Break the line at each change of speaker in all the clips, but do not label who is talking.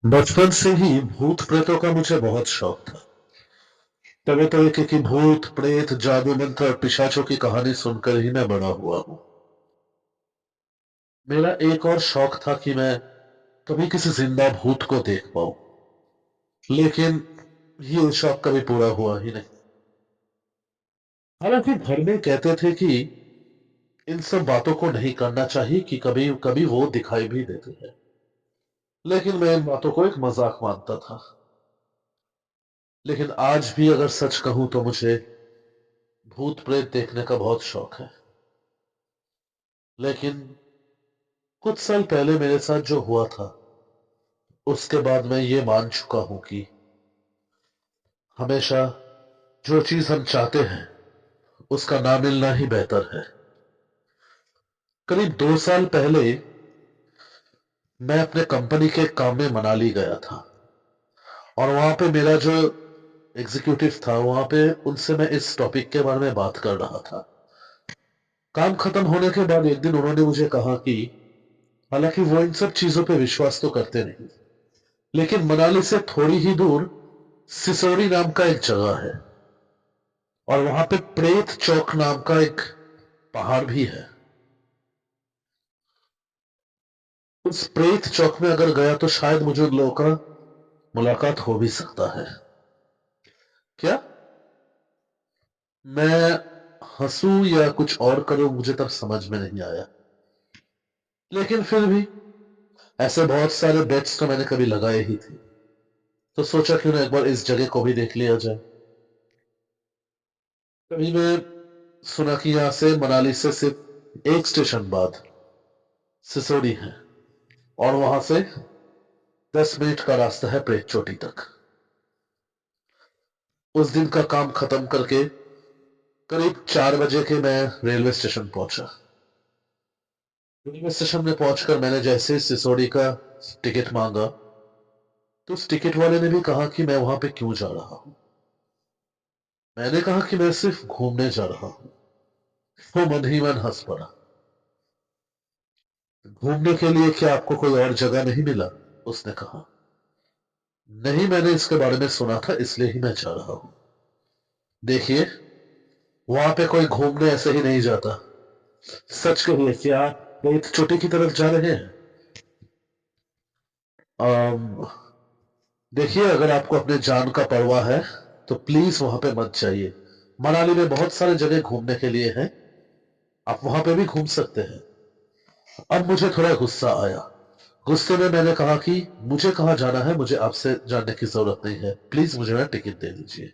बचपन से ही भूत प्रेतों का मुझे बहुत शौक था। तरह तरीके की भूत प्रेत जादू मंत्र और पिशाचों की कहानी सुनकर ही मैं बड़ा हुआ हूँ। मेरा एक और शौक था कि मैं कभी किसी जिंदा भूत को देख पाऊं, लेकिन ये शौक कभी पूरा हुआ ही नहीं। हालांकि घर में कहते थे कि इन सब बातों को नहीं करना चाहिए कि कभी कभी वो दिखाई भी देते हैं, लेकिन मैं इन बातों को एक मजाक मानता था। लेकिन आज भी अगर सच कहूं तो मुझे भूत प्रेत देखने का बहुत शौक है। लेकिन कुछ साल पहले मेरे साथ जो हुआ था, उसके बाद मैं ये मान चुका हूं कि हमेशा जो चीज हम चाहते हैं उसका ना मिलना ही बेहतर है। करीब 2 साल पहले मैं अपने कंपनी के काम में मनाली गया था, और वहां पे मेरा जो एग्जीक्यूटिव था, वहां पे उनसे मैं इस टॉपिक के बारे में बात कर रहा था। काम खत्म होने के बाद एक दिन उन्होंने मुझे कहा कि हालांकि वो इन सब चीजों पे विश्वास तो करते नहीं, लेकिन मनाली से थोड़ी ही दूर सिसोड़ी नाम का एक जगह है, और वहां पे प्रेत चौक नाम का एक पहाड़ भी है। उस प्रेत चौक में अगर गया तो शायद मुझे उन लोगों का मुलाकात हो भी सकता है। क्या मैं हंसूं या कुछ और करूं, मुझे तब समझ में नहीं आया। लेकिन फिर भी ऐसे बहुत सारे बेट्स तो मैंने कभी लगाए ही थे, तो सोचा क्यों ना एक बार इस जगह को भी देख लिया जाए। कभी मैं सुना कि यहां से मनाली से सिर्फ एक स्टेशन बाद सिसोड़ी है, और वहां से 10 मिनट का रास्ता है प्रेत चोटी तक। उस दिन का काम खत्म करके करीब 4 बजे के मैं रेलवे स्टेशन पहुंचा। रेलवे स्टेशन में पहुंचकर मैंने जैसे सिसोड़ी का टिकट मांगा, तो उस टिकट वाले ने भी कहा कि मैं वहां पे क्यों जा रहा हूं। मैंने कहा कि मैं सिर्फ घूमने जा रहा हूं। वो मन ही मन हंस पड़ा। घूमने के लिए क्या आपको कोई और जगह नहीं मिला? उसने कहा। नहीं, मैंने इसके बारे में सुना था, इसलिए ही मैं जा रहा हूं। देखिए, वहां पे कोई घूमने ऐसे ही नहीं जाता। सच कहिए, क्या आप रेत चोटी की तरफ जा रहे हैं? अम, देखिए, अगर आपको अपने जान का परवाह है तो प्लीज वहां पे मत जाइए। मनाली में बहुत सारे जगह घूमने के लिए हैं, आप वहां पे भी घूम सकते हैं। अब मुझे थोड़ा गुस्सा आया। गुस्से में मैंने कहा कि मुझे कहाँ जाना है, मुझे आपसे जानने की जरूरत नहीं है, प्लीज मुझे ना टिकट दे दीजिए।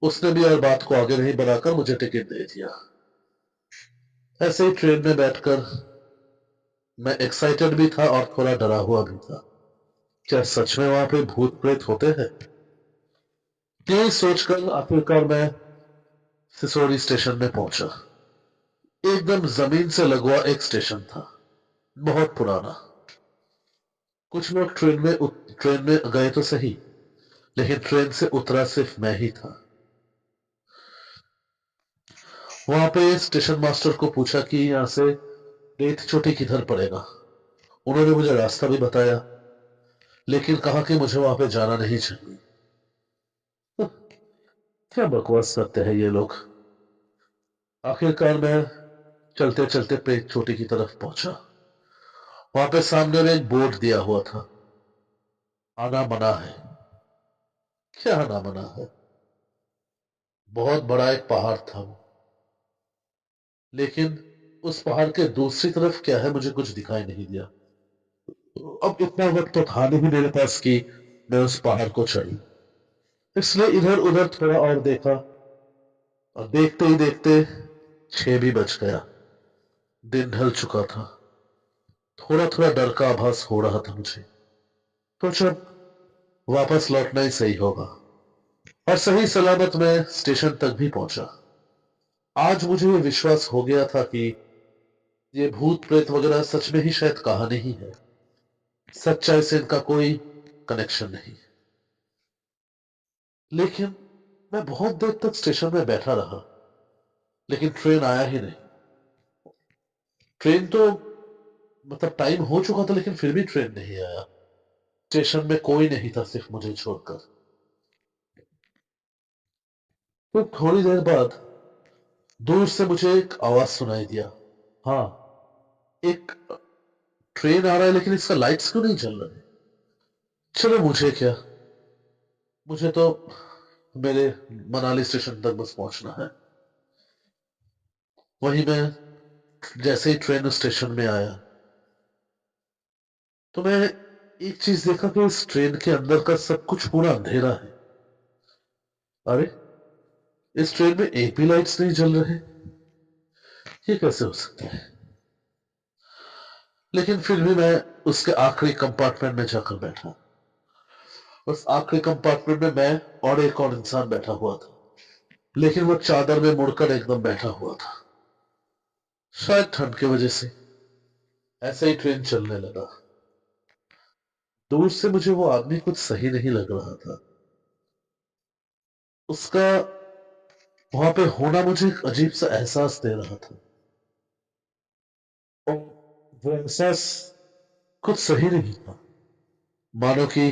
उसने भी और बात को आगे नहीं बढ़ाकर मुझे टिकट दे दिया। ऐसे ही ट्रेन में बैठकर मैं एक्साइटेड भी था और थोड़ा डरा हुआ भी था। क्या सच में वहां पे भूत प्रेत होते हैं? यही सोचकर आखिरकार मैं सिसोड़ी स्टेशन में पहुंचा। एकदम जमीन से लगवा एक स्टेशन था, बहुत पुराना। कुछ लोग ट्रेन में गए तो सही, लेकिन ट्रेन से उतरा सिर्फ मैं ही था। वहां पे स्टेशन मास्टर को पूछा कि यहाँ से रेत चोटी किधर पड़ेगा। उन्होंने मुझे रास्ता भी बताया, लेकिन कहा कि मुझे वहां पे जाना नहीं चाहिए। क्या बकवास करते हैं ये लोग। आखिरकार मैं चलते चलते रेत चोटी की तरफ पहुंचा। वहां पे सामने में एक बोर्ड दिया हुआ था, आना मना है। क्या आना मना है? बहुत बड़ा एक पहाड़ था वो, लेकिन उस पहाड़ के दूसरी तरफ क्या है मुझे कुछ दिखाई नहीं दिया। अब इतना वक्त तो था नहीं मेरे पास कि मैं उस पहाड़ को चढ़ूं, इसलिए इधर उधर थोड़ा और देखा, और देखते ही देखते 6 भी बज गया। दिन ढल चुका था। थोड़ा थोड़ा डर का आभास हो रहा था मुझे, तो जब वापस लौटना ही सही होगा। और सही सलामत मैं स्टेशन तक भी पहुंचा। आज मुझे ये विश्वास हो गया था कि ये भूत प्रेत वगैरह सच में ही शायद कहानी ही है, सच्चाई से इनका कोई कनेक्शन नहीं। लेकिन मैं बहुत देर तक स्टेशन में बैठा रहा, लेकिन ट्रेन आया ही नहीं। ट्रेन तो मतलब टाइम हो चुका था, लेकिन फिर भी ट्रेन नहीं आया। स्टेशन में कोई नहीं था सिर्फ मुझे छोड़कर। फिर थोड़ी देर बाद दूर से मुझे एक आवाज सुनाई दिया। हाँ, एक ट्रेन आ रहा है लेकिन इसका लाइट्स क्यों नहीं जल रहे? चलो मुझे क्या, मुझे तो मेरे मनाली स्टेशन तक बस पहुंचना है। वहीं मैं जैसे ही ट्रेन स्टेशन में आया तो मैं एक चीज देखा कि इस ट्रेन के अंदर का सब कुछ पूरा अंधेरा है। अरे, इस ट्रेन में एक भी लाइट्स नहीं जल रहे, ये कैसे हो सकता है? लेकिन फिर भी मैं उसके आखिरी कंपार्टमेंट में जाकर बैठा। उस आखिरी कंपार्टमेंट में मैं और एक और इंसान बैठा हुआ था, लेकिन वो चादर में मुड़कर एकदम बैठा हुआ था। शायद ठंड की वजह से ऐसे ही ट्रेन चलने लगा। दूर से मुझे वो आदमी कुछ सही नहीं लग रहा था। उसका वहां पे होना मुझे एक अजीब सा एहसास दे रहा था, और वो एहसास कुछ सही नहीं था। मानो कि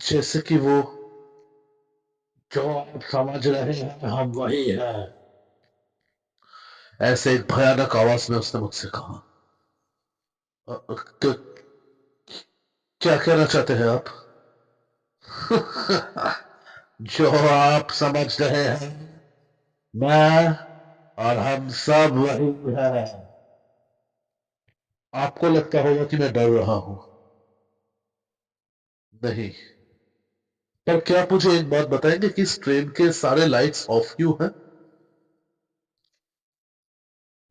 जैसे कि वो, जो आप समझ रहे हैं हम वही है, ऐसे एक भयानक आवाज में उसने मुझसे कहा। क्या क्या कहना चाहते हैं आप? जो आप समझ रहे हैं, मैं और हम सब वही है। आपको लगता होगा कि मैं डर रहा हूं। नहीं, पर क्या आप मुझे एक बात बताएंगे कि इस ट्रेन के सारे लाइट्स ऑफ क्यों हैं?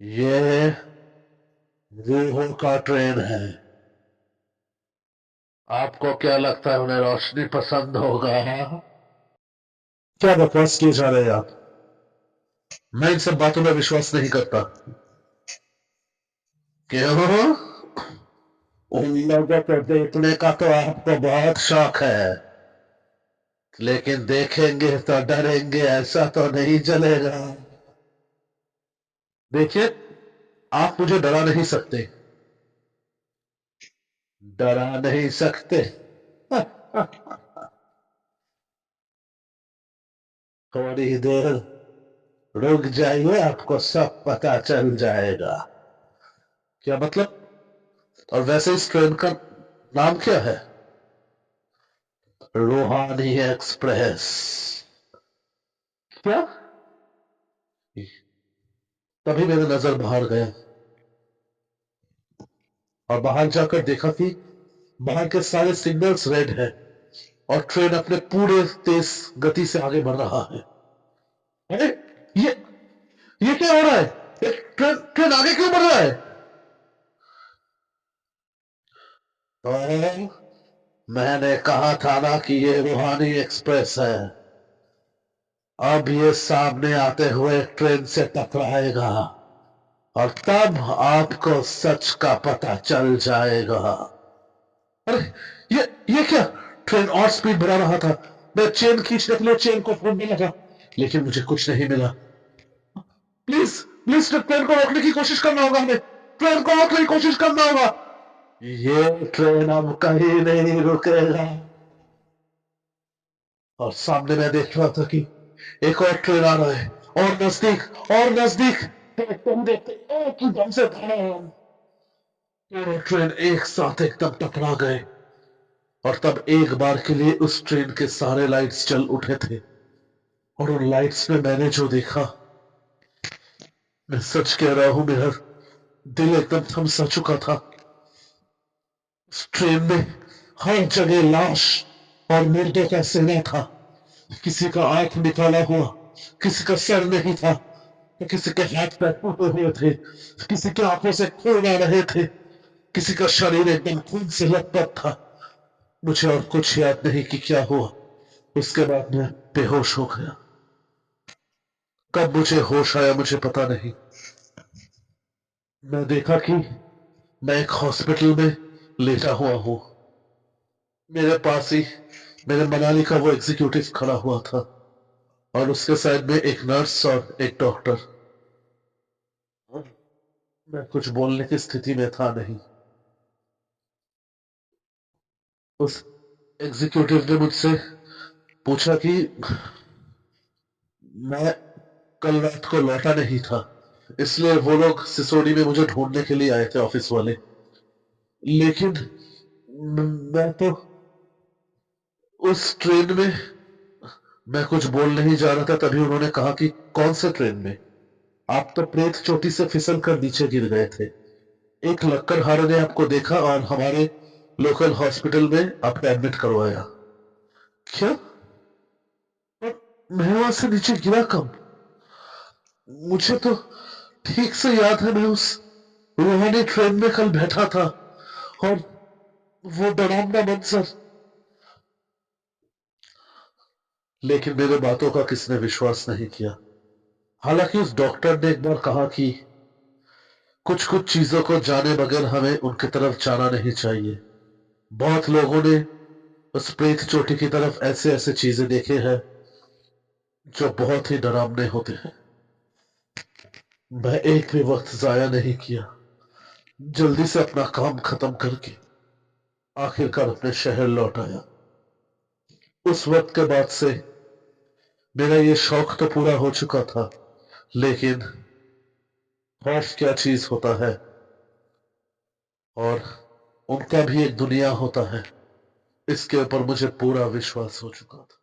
ये रूहों का ट्रेन है। आपको क्या लगता है उन्हें रोशनी पसंद होगा? क्या बकवास किए जा रहे हैं आप? मैं इन सब बातों में विश्वास नहीं करता। क्यों? उन लोगों को देखने का तो आपको बहुत शौक है, लेकिन देखेंगे तो डरेंगे, ऐसा तो नहीं चलेगा। देखिए, आप मुझे डरा नहीं सकते। डरा नहीं सकते। थोड़ी देर रुक जाइए, आपको सब पता चल जाएगा। क्या मतलब? और वैसे इस ट्रेन का नाम क्या है? रूहानी एक्सप्रेस। क्या? तभी मेरी नजर बाहर गया, और बाहर जाकर देखा कि बाहर के सारे सिग्नल्स रेड है, और ट्रेन अपने पूरे तेज गति से आगे बढ़ रहा है। अरे, ये ये क्या हो रहा है? ट्रेन ट्रेन आगे क्यों बढ़ रहा है? तो मैंने कहा था ना कि ये रूहानी एक्सप्रेस है। अब ये सामने आते हुए ट्रेन से टकराएगा, और तब आपको सच का पता चल जाएगा। अरे, ये ये क्या? ट्रेन और स्पीड बढ़ा रहा था। मैं चेन खींचने के लिए चेन को फोड़ने लगा, लेकिन मुझे कुछ नहीं मिला। प्लीज, प्लीज ट्रेन को रोकने की कोशिश करना होगा हमें। ट्रेन को रोकने की कोशिश करना होगा। ये ट्रेन अब कहीं नहीं रुकेगा। और सामने मैं देख रहा था कि एक और ट्रेन आ रहा है, और नजदीक, और नजदीक। देखते देखते एक ही दम से धड़ाम, दोनों ट्रेन एक साथ एकदम टकरा गए। और तब एक बार के लिए उस ट्रेन के सारे लाइट्स जल उठे थे, और उन लाइट्स में मैंने जो देखा, मैं सच कह रहा हूं, मेरा दिल एकदम थम सा चुका था। उस ट्रेन में हर जगह लाश और मुर्दों का सेना था। किसी का आंख निकाला हुआ, किसी का सर नहीं था, तो किसी के हाथ पैर टूटे हुए थे, किसी की आंखों से खून आ रहे थे, किसी का शरीर एकदम खून से लथपथ था। मुझे और कुछ याद नहीं कि क्या हुआ। उसके बाद मैं बेहोश हो गया। कब मुझे होश आया मुझे पता नहीं। मैं देखा कि मैं एक हॉस्पिटल में लेटा हुआ हूँ। मेरे पास ही मेरे मनाली का वो एग्जीक्यूटिव खड़ा हुआ था, और उसके साइड में एक नर्स और एक डॉक्टर। मैं कुछ बोलने की स्थिति में था नहीं। उस एग्जीक्यूटिव ने मुझसे पूछा कि मैं कल रात को लौटा नहीं था, इसलिए वो लोग सिसोड़ी में मुझे ढूंढने के लिए आए थे, ऑफिस वाले। लेकिन मैं तो उस ट्रेन में, मैं कुछ बोल नहीं जा रहा था, तभी उन्होंने कहा कि कौन से ट्रेन में? आप तो प्रेत चोटी से फिसल कर नीचे गिर गए थे। एक लक्कड़हारे ने आपको देखा और हमारे लोकल हॉस्पिटल में आपको एडमिट करवाया। क्या? और मैं वहां से नीचे गिरा कब? मुझे तो ठीक से याद है, मैं उस रूहानी ट्रेन में कल बैठा था, और वो डरावना मंजर। लेकिन मेरे बातों का किसने विश्वास नहीं किया। हालांकि उस डॉक्टर ने एक बार कहा कि कुछ कुछ चीजों को जाने बगैर हमें उनकी तरफ जाना नहीं चाहिए। बहुत लोगों ने उस प्रेत चोटी की तरफ ऐसे ऐसे चीजें देखे हैं जो बहुत ही डरावने होते हैं। मैं एक भी वक्त जाया नहीं किया, जल्दी से अपना काम खत्म करके आखिरकार अपने शहर लौट आया। उस वक्त के बाद से मेरा ये शौक तो पूरा हो चुका था, लेकिन खौफ क्या चीज होता है, और उनका भी एक दुनिया होता है, इसके ऊपर मुझे पूरा विश्वास हो चुका था।